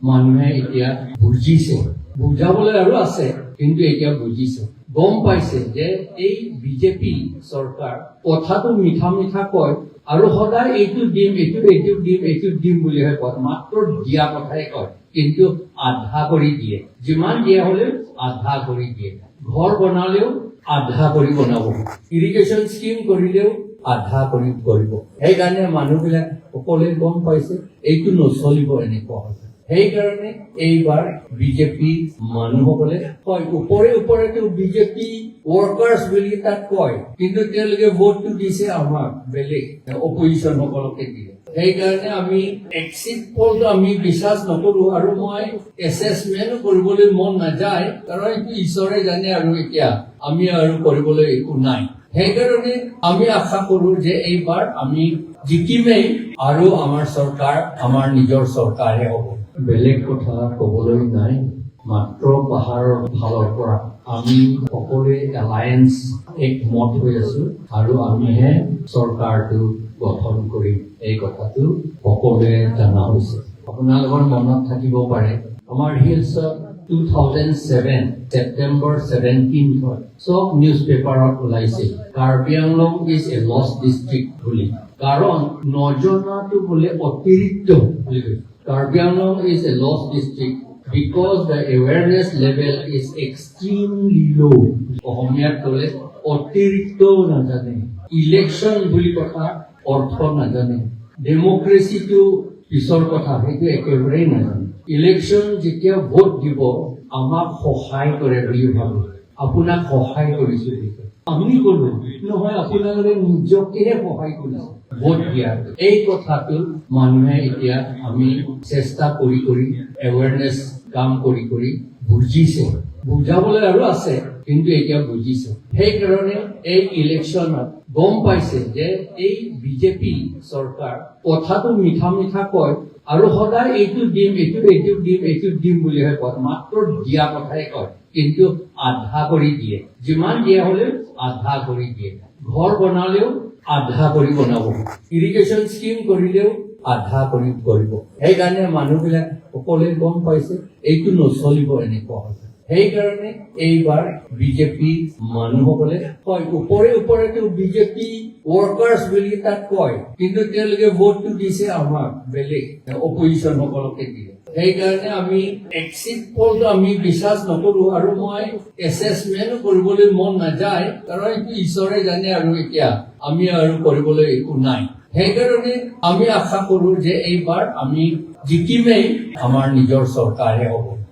মানুহে এতিয়া বুজিছে, বুজাবলৈ আৰু আছে, কিন্তু এতিয়া বুজিছে, গম পাইছে যে এই বিজেপি চৰকাৰ কথাটো মিঠা মিঠা কয় আৰু সদায় এইটো দিম এইটো দিম বুলিহে কয়, মাত্ৰ দিয়া কথাই কয়, কিন্তু আধা কৰি দিয়ে, যিমান দিয়া হলেও আধা কৰি দিয়ে, ঘৰ বনালেও আধা কৰি বনাব, ইৰিগেশ্যন স্কিম কৰিলেও আধা কৰি কৰিব। সেইকাৰণে মানুহবিলাক সকলোৱে গম পাইছে এইটো নচলিব এনেকুৱা হৈছে। সেইকাৰণে এইবাৰ বিজেপি মানুহসকলে কয়, ওপৰেতো বিজেপি ৱৰ্কাৰ্ছ বুলি তাক কয়, কিন্তু তেওঁলোকে ভোটটো দিছে আমাক বেলেগ অপজিশ্যন সকলকে দিয়ে। সেইকাৰণে আমি এক্সিট পলটো আমি বিশ্বাস নকৰো আৰু মই এছেছমেণ্ট কৰিবলৈ মন নাযায়, কাৰণ এইটো ঈশ্বৰে জানে আৰু এতিয়া আমি আৰু কৰিবলৈ একো নাই। সেইকাৰণে আমি আশা কৰো যে এইবাৰ আমি জিকিমেই আৰু আমাৰ চৰকাৰ আমাৰ নিজৰ চৰকাৰহে হ'ব। বেলেগ কথা কবলৈ নাই, মাত্ৰ পাহাৰৰ ফালৰ পৰা আমি সকলোৱে এলায়েন্স একমত হৈ আছো আৰু আমিহে চৰকাৰটো গঠন কৰিম, এই কথাটো সকলোৱে জনা হৈছে। আপোনালোকৰ মনত থাকিব পাৰে আমাৰ হিলছত 2007 September 17 চব নিউজ পেপাৰত ওলাইছিল Karbi Anglong is a lost district বুলি, কাৰণ নজনাটো বোলে অতিৰিক্ত বুলি কৈছে। Karbi Anglong is a lost district because the awareness level is extremely low. অসমীয়াত ক'লে অতিৰিক্ত নাজানে, ইলেকশ্যন বুলি কথা অৰ্থ নাজানে, ডেমক্ৰেচিটো পিছৰ কথা সেইটো একেবাৰেই নাজানে। ইলেকশ্যন যেতিয়া ভোট দিব আমাক সহায় কৰে বুলি ভাবে, আপোনাক সহায় কৰিছো আমি কলো নহয়, আপোনালোকে নিজকেহে সহায় কৰিছে ভোট দিয়াৰ। এই কথাটো মানুহে এতিয়া আমি চেষ্টা কৰি এৱাৰনেছ কাম কৰি বুজিছে, বুজাবলৈ আৰু আছে, কিন্তু এতিয়া বুজিছে। সেইকাৰণে এই ইলেকশ্যনত গম পাইছে যে এই বিজেপি চৰকাৰ কথাটো মিঠা মিঠা কয় আৰু সদায় এইটো দিম বুলিহে কয়, মাত্ৰ দিয়া কথাই কয়, কিন্তু আধা কৰি দিয়ে, যিমান দিয়া হলেও আধা কৰি দিয়ে, ঘৰ বনালেও আধা কৰি বনাব, ইৰিগেশ্যন স্কিম কৰিলেও আধা কৰি কৰিব। সেইকাৰণে মানুহবিলাক সকলোৱে গম পাইছে এইটো নচলিব এনেকুৱা হৈছে। সেইকাৰণে এইবাৰ বিজেপি মানুহসকলে কয়, ওপৰেতো বিজেপি ৱৰ্কাৰ্ছ বুলি তাক কয়, কিন্তু তেওঁলোকে ভোটটো দিছে আমাক বেলেগ অপজিশ্যন সকলকে দিয়ে। সেইকাৰণে আমি এক্সিট পলটো আমি বিশ্বাস নকৰো আৰু মই এছেছমেণ্ট কৰিবলৈ মন নাযায়, কাৰণ এইটো ঈশ্বৰে জানে আৰু এতিয়া আমি আৰু কৰিবলৈ একো নাই। সেইকাৰণে আমি আশা কৰো যে এইবাৰ আমি জিকিমেই আমাৰ নিজৰ চৰকাৰহে হ'ব।